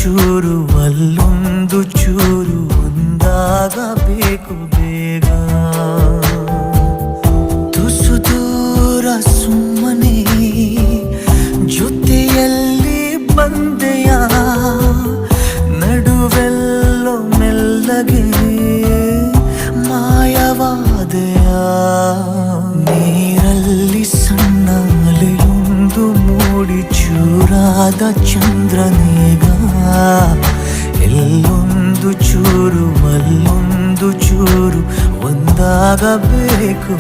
ಚೂರು ಅಲ್ಲೊಂದು ಚೂರು ಒಂದಾಗಬೇಕು ಬೇಗ. ತುಸು ದೂರ ಸುಮ್ಮನೆ ಜೊತೆಯಲ್ಲಿ ಬಂದೆಯ, ನಡುವೆಲ್ಲೋ ಮೆಲ್ಲಗೆ ಮಾಯವಾದೆಯ. ನೀರಲ್ಲಿ ಸಣ್ಣ ಅಲೆಯೊಂದು ಮೂಡಿ ಚೂರಾದ ಚಂದ್ರನೇಗ, ಎಲ್ಲೊಂದು ಚೂರು ಅಲ್ಲೊಂದು ಚೂರು ಒಂದಾಗಬೇಕು.